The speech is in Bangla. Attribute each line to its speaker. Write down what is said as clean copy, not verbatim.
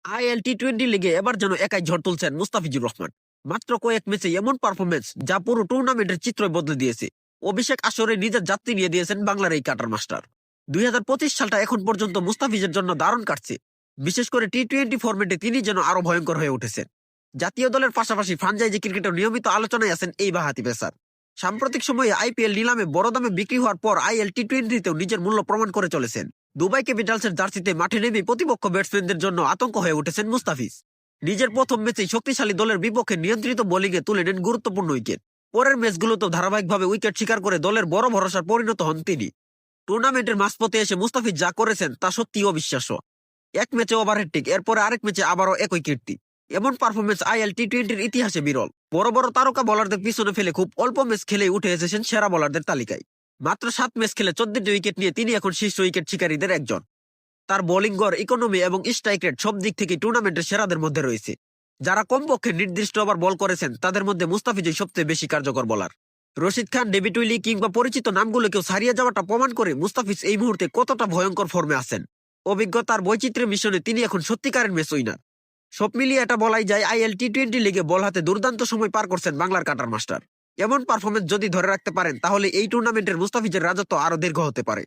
Speaker 1: IL T20 লিগে এবার যেন একাই ঝড় তুলছেন মুস্তাফিজুর রহমান। মাত্র কয়েক ম্যাচে এমন পারফরমেন্স যা পুরো টুর্নামেন্টের চিত্রই বদলে দিয়েছে। অভিষেক আসরে নিজের যাত্রী নিয়ে দিয়েছেন বাংলার এই কাটার মাস্টার। 2025 সালটা এখন পর্যন্ত মুস্তাফিজের জন্য দারুণ কাটছে। বিশেষ করে T20 ফরম্যাটে তিনি যেন আরো ভয়ঙ্কর হয়ে উঠেছেন। জাতীয় দলের পাশাপাশি ফ্রাঞ্চাইজি ক্রিকেটের নিয়মিত আলোচনায় আছেন এই বাঁহাতি পেসার। সাম্প্রতিক সময়ে IPL নিলামে বড় দামে বিক্রি হওয়ার পর IL T20তেও নিজের মূল্য প্রমাণ করে চলেছেন। দুবাই ক্যাপিটালসের জার্সিতে মাঠে নেমে প্রতিপক্ষ ব্যাটসম্যানদের জন্য আতঙ্ক হয়ে উঠেছেন মুস্তাফিজ। নিজের প্রথম ম্যাচেই শক্তিশালী দলের বিপক্ষে নিয়ন্ত্রিত বোলিংয়ে তুলে নেন গুরুত্বপূর্ণ উইকেট। পরের ম্যাচগুলোতেও ধারাবাহিকভাবে উইকেট শিকার করে দলের বড় ভরসার পরিণত হন তিনি। টুর্নামেন্টের মাঝপথে এসে মুস্তাফিজ যা করেছেন তা সত্যিই অবিশ্বাস্য। এক ম্যাচে ওভারহেড টিক, এরপরে আরেক ম্যাচে আবারও একই কীর্তি। এমন পারফরমেন্স IL T20-র ইতিহাসে বিরল। বড় বড় তারকা বোলারদের পিছনে ফেলে খুব অল্প ম্যাচ খেলেই উঠে এসেছেন সেরা বোলারদের তালিকায়। মাত্র 7 ম্যাচ খেলে 14টি উইকেট নিয়ে তিনি এখন শীর্ষ উইকেট শিকারীদের একজন। তার বোলিং গড়, ইকোনমি এবং স্ট্রাইক রেট সব দিক থেকে টুর্নামেন্টের সেরাদের মধ্যে রয়েছে। যারা কমপক্ষে নির্দিষ্ট ওভার বল করেছেন তাদের মধ্যে মুস্তাফিজই সবচেয়ে বেশি কার্যকর bowler. Rashid Khan, David Willey কিংবা পরিচিত নামগুলোকেও ছাড়িয়ে যাওয়াটা প্রমাণ করে মুস্তাফিজ এই মুহূর্তে কতটা ভয়ঙ্কর ফর্মে আছেন। অভিজ্ঞতার বৈচিত্র্যের মিশনে তিনি এখন সত্যিকারের ম্যাচ উইনার। সব মিলিয়ে এটা বলাই যায় IL T20 লিগে বল হাতে দুর্দান্ত সময় পার করছেন বাংলার কাটার মাস্টার। এমন পারফরমেন্স যদি ধরে রাখতে পারেন তাহলে এই টুর্নামেন্টের মুস্তাফিজের রাজত্ব আরো দীর্ঘ হতে পারে।